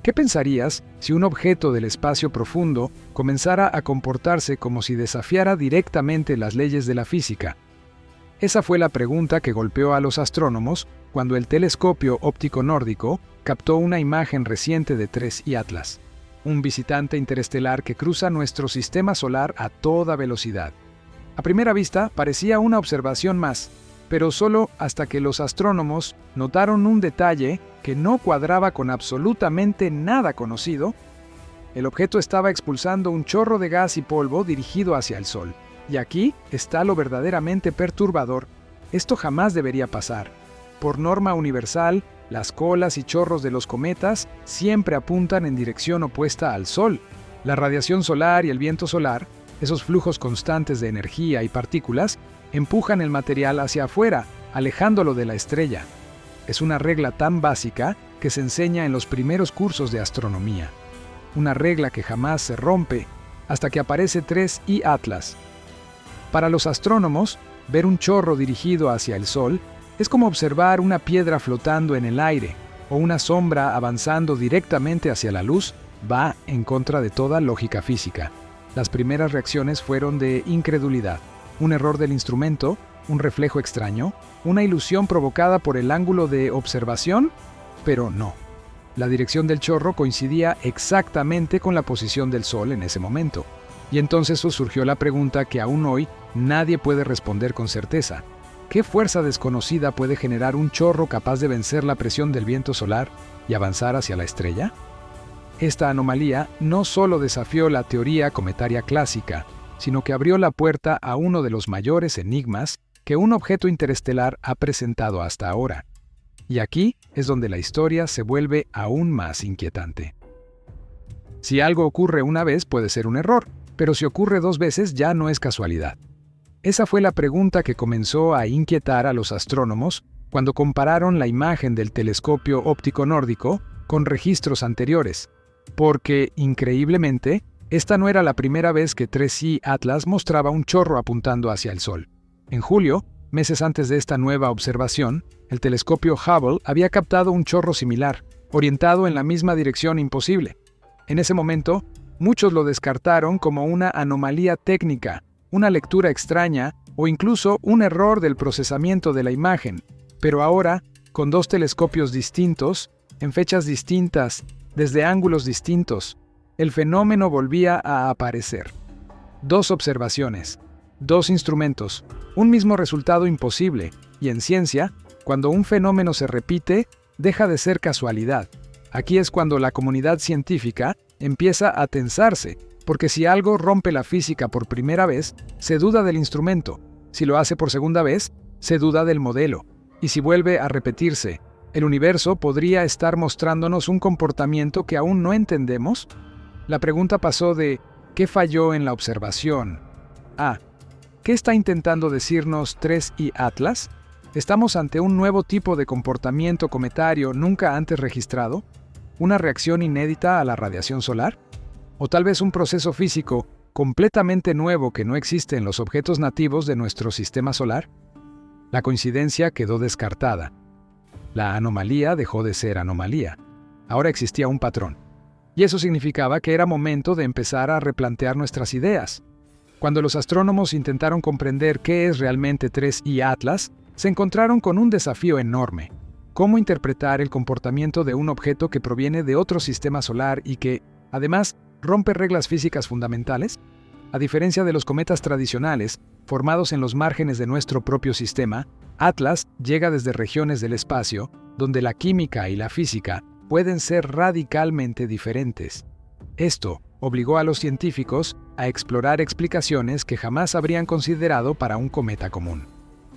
¿Qué pensarías si un objeto del espacio profundo comenzara a comportarse como si desafiara directamente las leyes de la física? Esa fue la pregunta que golpeó a los astrónomos cuando el telescopio óptico nórdico captó una imagen reciente de 3I Atlas, un visitante interestelar que cruza nuestro sistema solar a toda velocidad. A primera vista parecía una observación más, pero solo hasta que los astrónomos notaron un detalle que no cuadraba con absolutamente nada conocido. El objeto estaba expulsando un chorro de gas y polvo dirigido hacia el Sol. Y aquí está lo verdaderamente perturbador. Esto jamás debería pasar. Por norma universal, las colas y chorros de los cometas siempre apuntan en dirección opuesta al Sol. La radiación solar y el viento solar, esos flujos constantes de energía y partículas, empujan el material hacia afuera, alejándolo de la estrella. Es una regla tan básica que se enseña en los primeros cursos de astronomía. Una regla que jamás se rompe hasta que aparece 3I Atlas. Para los astrónomos, ver un chorro dirigido hacia el Sol es como observar una piedra flotando en el aire o una sombra avanzando directamente hacia la luz. Va en contra de toda lógica física. Las primeras reacciones fueron de incredulidad. Un error del instrumento, un reflejo extraño, una ilusión provocada por el ángulo de observación, pero no. La dirección del chorro coincidía exactamente con la posición del Sol en ese momento. Y entonces surgió la pregunta que aún hoy nadie puede responder con certeza. ¿Qué fuerza desconocida puede generar un chorro capaz de vencer la presión del viento solar y avanzar hacia la estrella? Esta anomalía no solo desafió la teoría cometaria clásica, sino que abrió la puerta a uno de los mayores enigmas que un objeto interestelar ha presentado hasta ahora. Y aquí es donde la historia se vuelve aún más inquietante. Si algo ocurre una vez puede ser un error, pero si ocurre 2 veces ya no es casualidad. Esa fue la pregunta que comenzó a inquietar a los astrónomos cuando compararon la imagen del telescopio óptico nórdico con registros anteriores, porque, increíblemente, esta no era la primera vez que 3I Atlas mostraba un chorro apuntando hacia el Sol. En julio, meses antes de esta nueva observación, el telescopio Hubble había captado un chorro similar, orientado en la misma dirección imposible. En ese momento, muchos lo descartaron como una anomalía técnica, una lectura extraña o incluso un error del procesamiento de la imagen. Pero ahora, con 2 telescopios distintos, en fechas distintas, desde ángulos distintos, el fenómeno volvía a aparecer. 2 observaciones, 2 instrumentos, un mismo resultado imposible, y en ciencia, cuando un fenómeno se repite, deja de ser casualidad. Aquí es cuando la comunidad científica empieza a tensarse, porque si algo rompe la física por primera vez, se duda del instrumento. Si lo hace por segunda vez, se duda del modelo. Y si vuelve a repetirse, ¿el universo podría estar mostrándonos un comportamiento que aún no entendemos? La pregunta pasó de ¿qué falló en la observación? a ¿qué está intentando decirnos 3I Atlas? ¿Estamos ante un nuevo tipo de comportamiento cometario nunca antes registrado? ¿Una reacción inédita a la radiación solar? ¿O tal vez un proceso físico completamente nuevo que no existe en los objetos nativos de nuestro sistema solar? La coincidencia quedó descartada. La anomalía dejó de ser anomalía. Ahora existía un patrón. Y eso significaba que era momento de empezar a replantear nuestras ideas. Cuando los astrónomos intentaron comprender qué es realmente 3I Atlas, se encontraron con un desafío enorme. ¿Cómo interpretar el comportamiento de un objeto que proviene de otro sistema solar y que, además, rompe reglas físicas fundamentales? A diferencia de los cometas tradicionales, formados en los márgenes de nuestro propio sistema, Atlas llega desde regiones del espacio donde la química y la física pueden ser radicalmente diferentes. Esto obligó a los científicos a explorar explicaciones que jamás habrían considerado para un cometa común.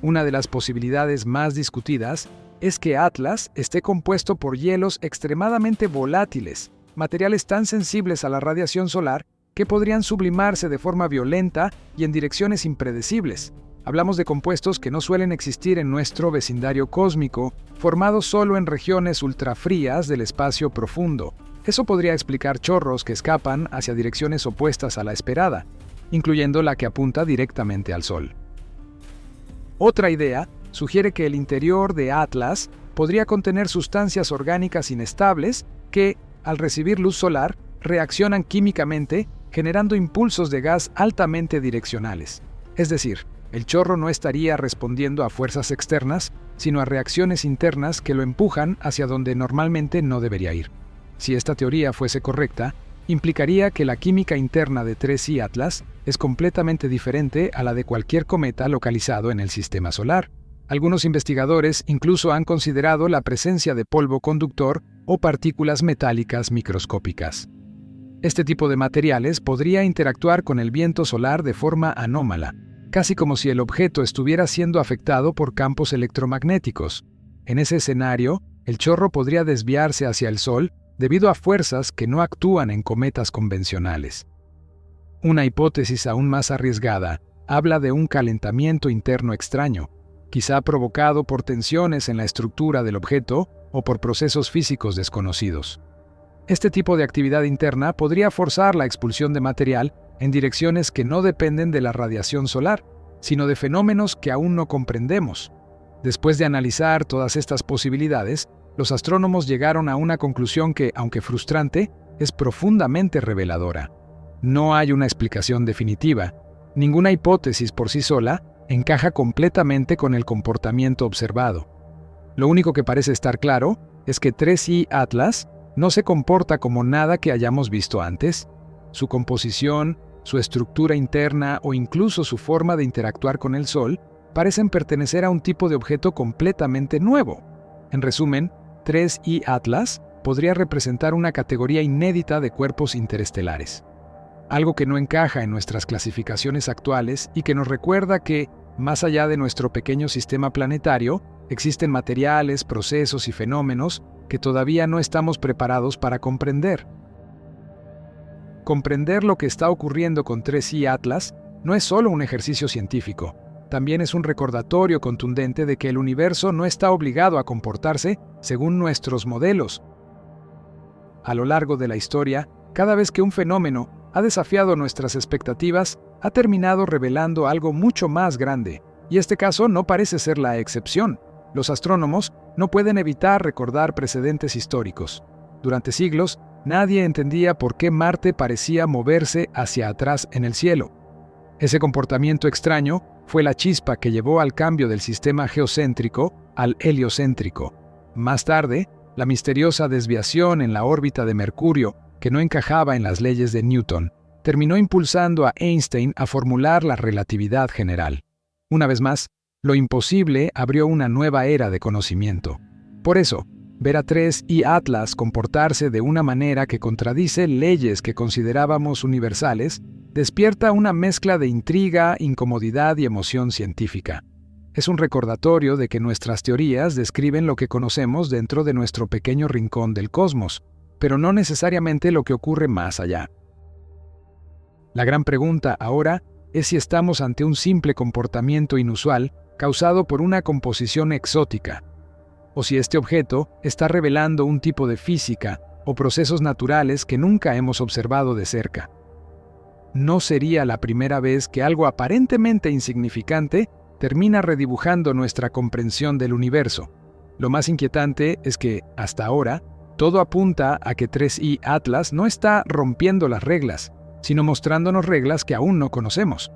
Una de las posibilidades más discutidas es que Atlas esté compuesto por hielos extremadamente volátiles, materiales tan sensibles a la radiación solar que podrían sublimarse de forma violenta y en direcciones impredecibles. Hablamos de compuestos que no suelen existir en nuestro vecindario cósmico, formados solo en regiones ultrafrías del espacio profundo. Eso podría explicar chorros que escapan hacia direcciones opuestas a la esperada, incluyendo la que apunta directamente al Sol. Otra idea sugiere que el interior de Atlas podría contener sustancias orgánicas inestables que, al recibir luz solar, reaccionan químicamente, generando impulsos de gas altamente direccionales. Es decir, el chorro no estaría respondiendo a fuerzas externas, sino a reacciones internas que lo empujan hacia donde normalmente no debería ir. Si esta teoría fuese correcta, implicaría que la química interna de 3I Atlas es completamente diferente a la de cualquier cometa localizado en el sistema solar. Algunos investigadores incluso han considerado la presencia de polvo conductor o partículas metálicas microscópicas. Este tipo de materiales podría interactuar con el viento solar de forma anómala, casi como si el objeto estuviera siendo afectado por campos electromagnéticos. En ese escenario, el chorro podría desviarse hacia el Sol debido a fuerzas que no actúan en cometas convencionales. Una hipótesis aún más arriesgada habla de un calentamiento interno extraño, quizá provocado por tensiones en la estructura del objeto o por procesos físicos desconocidos. Este tipo de actividad interna podría forzar la expulsión de material en direcciones que no dependen de la radiación solar, sino de fenómenos que aún no comprendemos. Después de analizar todas estas posibilidades, los astrónomos llegaron a una conclusión que, aunque frustrante, es profundamente reveladora. No hay una explicación definitiva. Ninguna hipótesis por sí sola encaja completamente con el comportamiento observado. Lo único que parece estar claro es que 3I Atlas no se comporta como nada que hayamos visto antes. Su composición, su estructura interna o incluso su forma de interactuar con el Sol parecen pertenecer a un tipo de objeto completamente nuevo. En resumen, 3I Atlas podría representar una categoría inédita de cuerpos interestelares. Algo que no encaja en nuestras clasificaciones actuales y que nos recuerda que, más allá de nuestro pequeño sistema planetario, existen materiales, procesos y fenómenos que todavía no estamos preparados para comprender. Comprender lo que está ocurriendo con 3I Atlas no es solo un ejercicio científico, también es un recordatorio contundente de que el universo no está obligado a comportarse según nuestros modelos. A lo largo de la historia, cada vez que un fenómeno ha desafiado nuestras expectativas, ha terminado revelando algo mucho más grande, y este caso no parece ser la excepción. Los astrónomos no pueden evitar recordar precedentes históricos. Durante siglos, nadie entendía por qué Marte parecía moverse hacia atrás en el cielo. Ese comportamiento extraño fue la chispa que llevó al cambio del sistema geocéntrico al heliocéntrico. Más tarde, la misteriosa desviación en la órbita de Mercurio, que no encajaba en las leyes de Newton, terminó impulsando a Einstein a formular la relatividad general. Una vez más, lo imposible abrió una nueva era de conocimiento. Por eso, ver a 3I Atlas comportarse de una manera que contradice leyes que considerábamos universales despierta una mezcla de intriga, incomodidad y emoción científica. Es un recordatorio de que nuestras teorías describen lo que conocemos dentro de nuestro pequeño rincón del cosmos, pero no necesariamente lo que ocurre más allá. La gran pregunta ahora es si estamos ante un simple comportamiento inusual causado por una composición exótica, o si este objeto está revelando un tipo de física o procesos naturales que nunca hemos observado de cerca. No sería la primera vez que algo aparentemente insignificante termina redibujando nuestra comprensión del universo. Lo más inquietante es que, hasta ahora, todo apunta a que 3I Atlas no está rompiendo las reglas, sino mostrándonos reglas que aún no conocemos.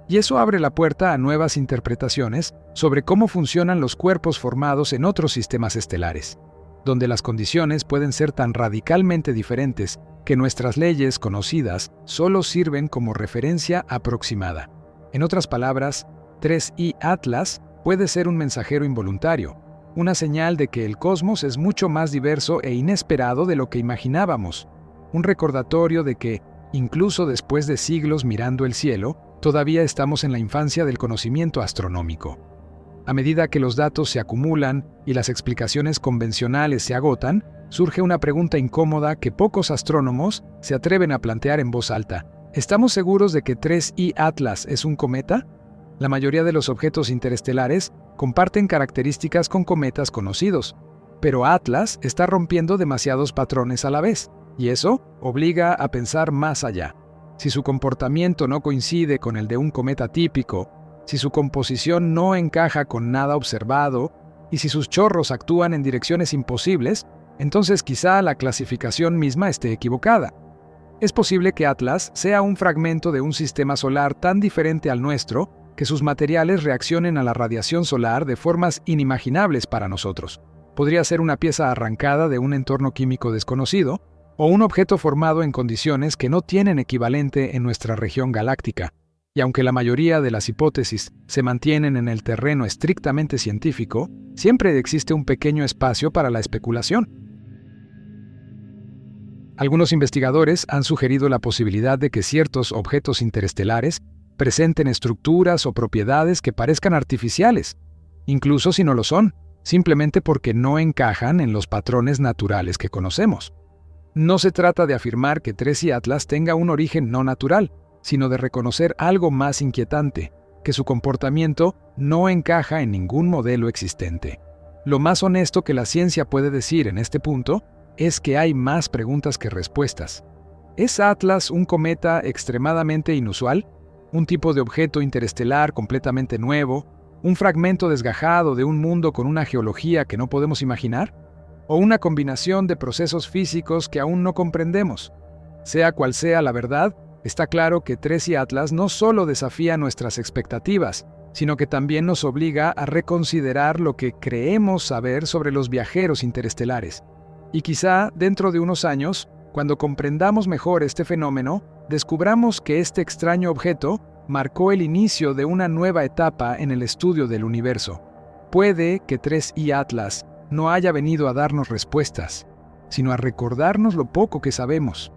Y eso abre la puerta a nuevas interpretaciones sobre cómo funcionan los cuerpos formados en otros sistemas estelares, donde las condiciones pueden ser tan radicalmente diferentes que nuestras leyes conocidas solo sirven como referencia aproximada. En otras palabras, 3I Atlas puede ser un mensajero involuntario, una señal de que el cosmos es mucho más diverso e inesperado de lo que imaginábamos, un recordatorio de que, incluso después de siglos mirando el cielo, todavía estamos en la infancia del conocimiento astronómico. A medida que los datos se acumulan y las explicaciones convencionales se agotan, surge una pregunta incómoda que pocos astrónomos se atreven a plantear en voz alta. ¿Estamos seguros de que 3I Atlas es un cometa? La mayoría de los objetos interestelares comparten características con cometas conocidos, pero Atlas está rompiendo demasiados patrones a la vez, y eso obliga a pensar más allá. Si su comportamiento no coincide con el de un cometa típico, si su composición no encaja con nada observado, y si sus chorros actúan en direcciones imposibles, entonces quizá la clasificación misma esté equivocada. Es posible que Atlas sea un fragmento de un sistema solar tan diferente al nuestro que sus materiales reaccionen a la radiación solar de formas inimaginables para nosotros. Podría ser una pieza arrancada de un entorno químico desconocido, o un objeto formado en condiciones que no tienen equivalente en nuestra región galáctica. Y aunque la mayoría de las hipótesis se mantienen en el terreno estrictamente científico, siempre existe un pequeño espacio para la especulación. Algunos investigadores han sugerido la posibilidad de que ciertos objetos interestelares presenten estructuras o propiedades que parezcan artificiales, incluso si no lo son, simplemente porque no encajan en los patrones naturales que conocemos. No se trata de afirmar que Tres y Atlas tenga un origen no natural, sino de reconocer algo más inquietante, que su comportamiento no encaja en ningún modelo existente. Lo más honesto que la ciencia puede decir en este punto es que hay más preguntas que respuestas. ¿Es Atlas un cometa extremadamente inusual? ¿Un tipo de objeto interestelar completamente nuevo? ¿Un fragmento desgajado de un mundo con una geología que no podemos imaginar? ¿O una combinación de procesos físicos que aún no comprendemos? Sea cual sea la verdad, está claro que Tres y Atlas no solo desafía nuestras expectativas, sino que también nos obliga a reconsiderar lo que creemos saber sobre los viajeros interestelares. Y quizá, dentro de unos años, cuando comprendamos mejor este fenómeno, descubramos que este extraño objeto marcó el inicio de una nueva etapa en el estudio del universo. Puede que Tres y Atlas no haya venido a darnos respuestas, sino a recordarnos lo poco que sabemos.